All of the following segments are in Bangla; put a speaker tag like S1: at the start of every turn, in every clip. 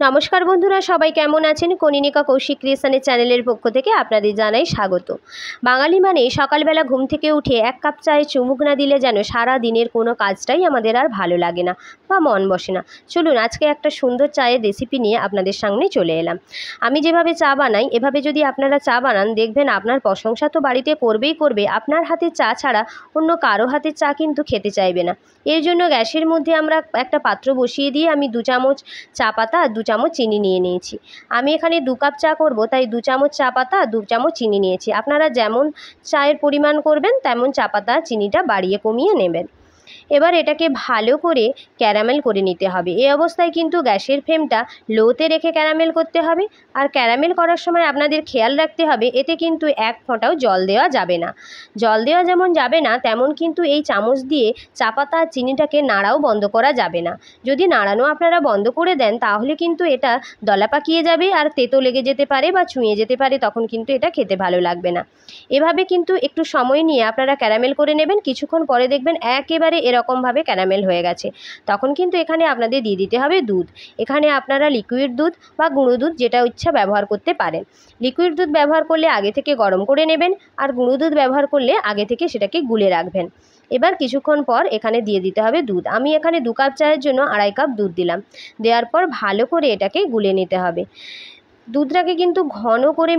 S1: নমস্কার বন্ধুরা, সবাই কেমন আছেন? কনিনিকা কৌশিক ক্রিয়েশনের চ্যানেলের পক্ষ থেকে আপনাদের জানাই স্বাগত। বাঙালি মানে সকালবেলা ঘুম থেকে উঠে এক কাপ চায়ে চুমুক না দিলে যেন সারা দিনের কোনো কাজটাই আমাদের আর ভালো লাগে না বা মন বসে না। চলুন আজকে একটা সুন্দর চায়ের রেসিপি নিয়ে আপনাদের সামনে চলে এলাম। আমি যেভাবে চা বানাই এভাবে যদি আপনারা চা বানান, দেখবেন আপনার প্রশংসা তো বাড়িতে করবেই করবে, আপনার হাতের চা ছাড়া অন্য কারো হাতের চা কিন্তু খেতে চাইবে না। এর জন্য গ্যাসের মধ্যে আমরা একটা পাত্র বসিয়ে দিয়ে আমি 2 চামচ চা পাতা আর 2 চামচ চিনি নিয়ে নিয়েছি। আমি এখানে 2 কাপ চা করব, তাই 2 চামচ চা পাতা আর 2 চামচ চিনি নিয়েছি। আপনারা যেমন চায়ের পরিমাণ করবেন তেমন চা পাতা চিনিটা বাড়িয়ে কমিয়ে নেবেন। এবার এটাকে ভালো করে ক্যারামেল করে নিতে হবে। এই অবস্থায় কিন্তু গ্যাসের ফ্লেমটা লোতে রেখে ক্যারামেল করতে হবে। আর ক্যারামেল করার সময় আপনাদের খেয়াল রাখতে হবে এতে কিন্তু এক ফোঁটাও জল দেওয়া যাবে না। জল দেওয়া যেমন যাবে না, তেমন কিন্তু এই চামচ দিয়ে চা পাতা আর চিনিটাকে নাড়াও বন্ধ করা যাবে না। যদি নাড়ানো আপনারা বন্ধ করে দেন তাহলে কিন্তু এটা দলা পাকিয়ে যাবে আর তেতো লেগে যেতে পারে বা ছুঁয়ে যেতে পারে, তখন কিন্তু এটা খেতে ভালো লাগবে না। এভাবে কিন্তু একটু সময় নিয়ে আপনারা ক্যারামেল করে নেবেন। কিছুক্ষণ পরে দেখবেন একেবারে এরকমভাবে ক্যারামেল হয়ে গেছে। তখন কিন্তু এখানে আপনাদের দিয়ে দিতে হবে দুধ। এখানে আপনারা লিকুইড দুধ বা গুঁড়ো দুধ যেটা ইচ্ছা ব্যবহার করতে পারেন। লিকুইড দুধ ব্যবহার করলে আগে থেকে গরম করে নেবেন, আর গুঁড়ো দুধ ব্যবহার করলে আগে থেকে সেটাকে গুলে রাখবেন। এবার কিছুক্ষণ পর এখানে দিয়ে দিতে হবে দুধ। আমি এখানে 2 কাপ চায়ের জন্য 2.5 কাপ দুধ দিলাম। দেওয়ার পর ভালো করে এটাকে গুলে নিতে হবে। দুধটাকে কিন্তু ঘন করে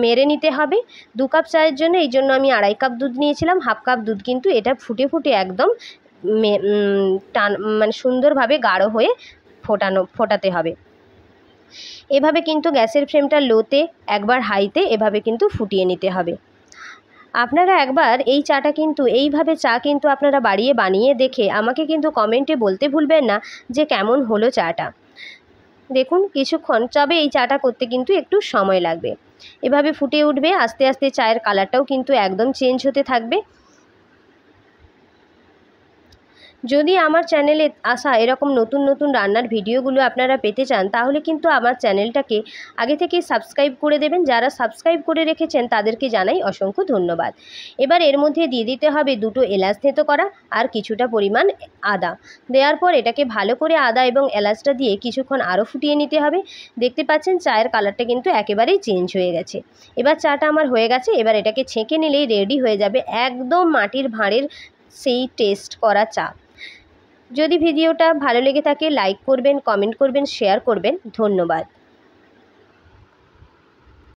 S1: মেরে নিতে হবে। 2 কাপ চায়ের জন্য এই জন্য আমি 2.5 কাপ দুধ নিয়েছিলাম। হাফ কাপ দুধ কিন্তু এটা ফুটে ফুটে একদম মানে সুন্দরভাবে গাঢ় হয়ে ফোটাতে হবে। এভাবে কিন্তু গ্যাসের ফ্লেমটা লোতে, একবার হাইতে এভাবে কিন্তু ফুটিয়ে নিতে হবে। আপনারা একবার এই চাটা কিন্তু এইভাবে চা কিন্তু আপনারা বানিয়ে দেখে আমাকে কিন্তু কমেন্টে বলতে ভুলবেন না যে কেমন হলো চাটা। দেখুন কিছুক্ষণ, তবে এই চাটা করতে কিন্তু একটু সময় লাগবে। এভাবে ফুটে উঠবে, আস্তে আস্তে চায়ের কালারটাও কিন্তু একদম চেঞ্জ হতে থাকবে। যদি আমার চ্যানেলে আসা এরকম নতুন নতুন রান্নার ভিডিওগুলো আপনারা পেতে চান তাহলে কিন্তু আমার চ্যানেলটাকে আগে থেকেই সাবস্ক্রাইব করে দেবেন। যারা সাবস্ক্রাইব করে রেখেছেন তাদেরকে জানাই অসংখ্য ধন্যবাদ। এবার এর মধ্যে দিয়ে দিতে হবে 2টো এলাচ থেঁতো করা আর কিছুটা পরিমাণ আদা। দেওয়ার পর এটাকে ভালো করে আদা এবং এলাচটা দিয়ে কিছুক্ষণ আরও ফুটিয়ে নিতে হবে। দেখতে পাচ্ছেন চায়ের কালারটা কিন্তু একেবারেই চেঞ্জ হয়ে গেছে। এবার চাটা আমার হয়ে গেছে। এবার এটাকে ছেঁকে নিলেই রেডি হয়ে যাবে একদম মাটির ভাঁড়ের সেই টেস্ট করা চা। যদি ভিডিওটা ভালো লেগে থাকে লাইক করবেন, কমেন্ট করবেন, শেয়ার করবেন। ধন্যবাদ।